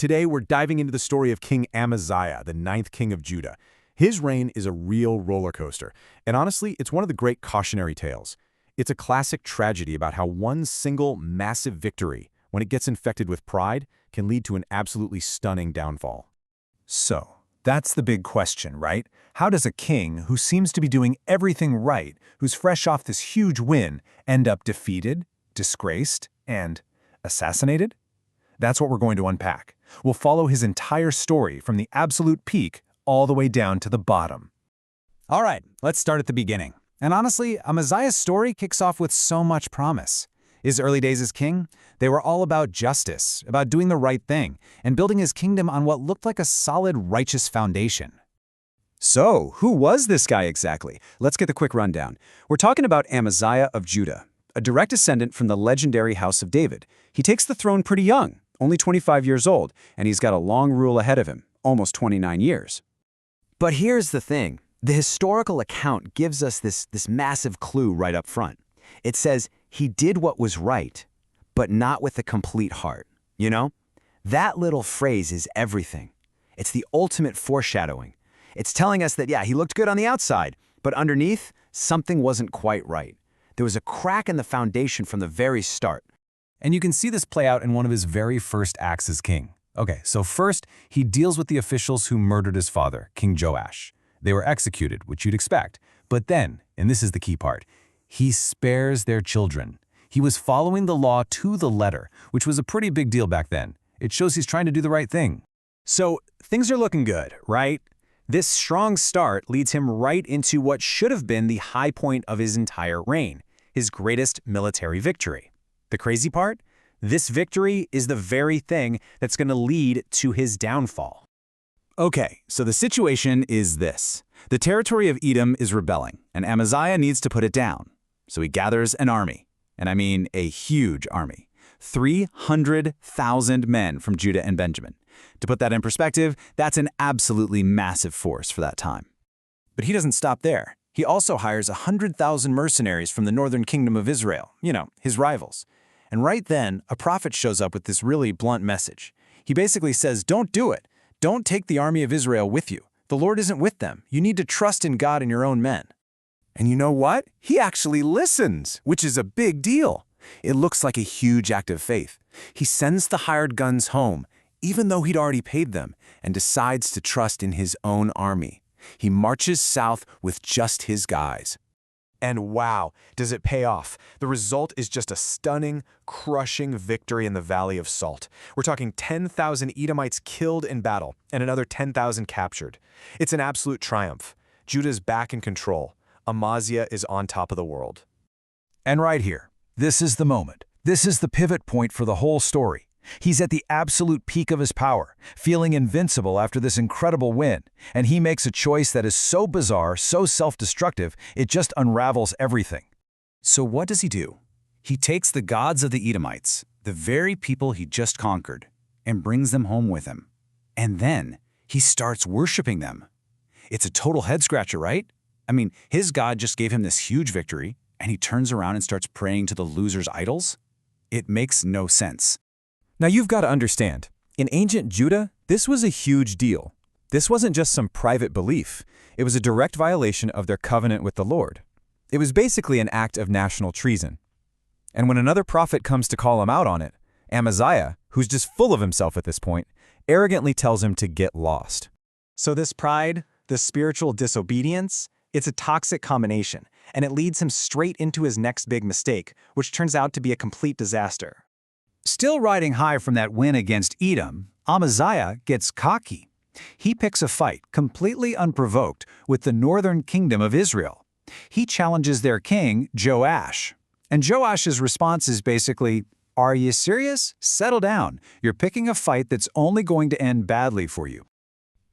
Today, we're diving into the story of King Amaziah, the ninth king of Judah. His reign is a real roller coaster, and honestly, it's one of the great cautionary tales. It's a classic tragedy about how one single massive victory, when it gets infected with pride, can lead to an absolutely stunning downfall. So, that's the big question, right? How does a king who seems to be doing everything right, who's fresh off this huge win, end up defeated, disgraced, and assassinated? That's what we're going to unpack. We'll follow his entire story from the absolute peak all the way down to the bottom. All right, let's start at the beginning. And honestly, Amaziah's story kicks off with so much promise. His early days as king, they were all about justice, about doing the right thing, and building his kingdom on what looked like a solid, righteous foundation. So, who was this guy exactly? Let's get the quick rundown. We're talking about Amaziah of Judah, a direct descendant from the legendary House of David. He takes the throne pretty young, only 25 years old, and he's got a long rule ahead of him, almost 29 years. But here's the thing. The historical account gives us this massive clue right up front. It says he did what was right, but not with a complete heart. You know? That little phrase is everything. It's the ultimate foreshadowing. It's telling us that, yeah, he looked good on the outside, but underneath, something wasn't quite right. There was a crack in the foundation from the very start. And you can see this play out in one of his very first acts as king. Okay, so first, he deals with the officials who murdered his father, King Joash. They were executed, which you'd expect. But then, and this is the key part, he spares their children. He was following the law to the letter, which was a pretty big deal back then. It shows he's trying to do the right thing. So, things are looking good, right? This strong start leads him right into what should have been the high point of his entire reign, his greatest military victory. The crazy part? This victory is the very thing that's going to lead to his downfall. Okay, so the situation is this. The territory of Edom is rebelling, and Amaziah needs to put it down. So he gathers an army, and I mean a huge army. 300,000 men from Judah and Benjamin. To put that in perspective, that's an absolutely massive force for that time. But he doesn't stop there. He also hires 100,000 mercenaries from the northern kingdom of Israel, his rivals. And right then, a prophet shows up with this really blunt message. He basically says, don't do it. Don't take the army of Israel with you. The Lord isn't with them. You need to trust in God and your own men. And you know what? He actually listens, which is a big deal. It looks like a huge act of faith. He sends the hired guns home, even though he'd already paid them, and decides to trust in his own army. He marches south with just his guys. And wow, does it pay off. The result is just a stunning, crushing victory in the Valley of Salt. We're talking 10,000 Edomites killed in battle and another 10,000 captured. It's an absolute triumph. Judah's back in control. Amaziah is on top of the world. And right here, this is the moment. This is the pivot point for the whole story. He's at the absolute peak of his power, feeling invincible after this incredible win, and he makes a choice that is so bizarre, so self-destructive, it just unravels everything. So what does he do? He takes the gods of the Edomites, the very people he just conquered, and brings them home with him. And then he starts worshiping them. It's a total head-scratcher, right? I mean, his God just gave him this huge victory, and he turns around and starts praying to the loser's idols? It makes no sense. Now you've got to understand, in ancient Judah, this was a huge deal. This wasn't just some private belief. It was a direct violation of their covenant with the Lord. It was basically an act of national treason. And when another prophet comes to call him out on it, Amaziah, who's just full of himself at this point, arrogantly tells him to get lost. So this pride, this spiritual disobedience, it's a toxic combination, and it leads him straight into his next big mistake, which turns out to be a complete disaster. Still riding high from that win against Edom, Amaziah gets cocky. He picks a fight, completely unprovoked, with the northern kingdom of Israel. He challenges their king, Joash. And Joash's response is basically, "Are you serious? Settle down. You're picking a fight that's only going to end badly for you."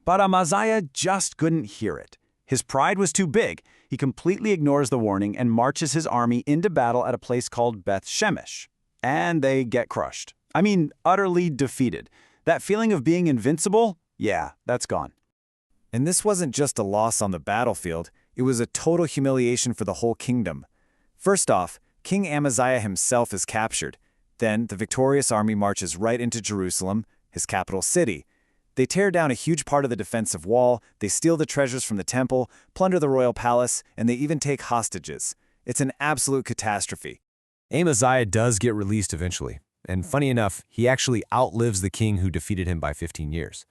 But Amaziah just couldn't hear it. His pride was too big. He completely ignores the warning and marches his army into battle at a place called Beth Shemesh. And they get crushed. I mean, utterly defeated. That feeling of being invincible? Yeah, that's gone. And this wasn't just a loss on the battlefield, it was a total humiliation for the whole kingdom. First off, King Amaziah himself is captured. Then the victorious army marches right into Jerusalem, his capital city. They tear down a huge part of the defensive wall, they steal the treasures from the temple, plunder the royal palace, and they even take hostages. It's an absolute catastrophe. Amaziah does get released eventually, and funny enough, he actually outlives the king who defeated him by 15 years.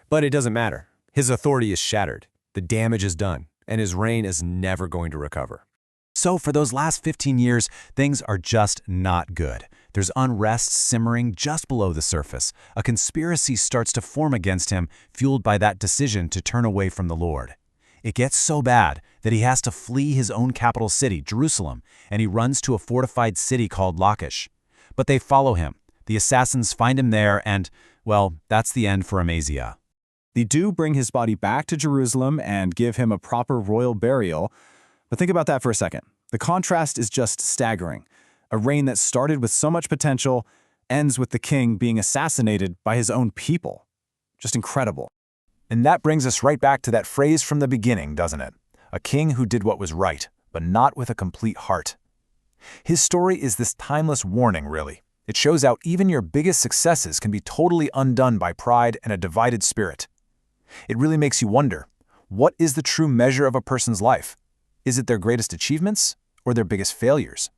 But it doesn't matter. His authority is shattered, the damage is done, and his reign is never going to recover. So for those last 15 years, things are just not good. There's unrest simmering just below the surface. A conspiracy starts to form against him, fueled by that decision to turn away from the Lord. It gets so bad that he has to flee his own capital city, Jerusalem, and he runs to a fortified city called Lachish. But they follow him. The assassins find him there and, well, that's the end for Amaziah. They do bring his body back to Jerusalem and give him a proper royal burial. But think about that for a second. The contrast is just staggering. A reign that started with so much potential ends with the king being assassinated by his own people. Just incredible. And that brings us right back to that phrase from the beginning, doesn't it? A king who did what was right, but not with a complete heart. His story is this timeless warning, really. It shows how even your biggest successes can be totally undone by pride and a divided spirit. It really makes you wonder, what is the true measure of a person's life? Is it their greatest achievements or their biggest failures?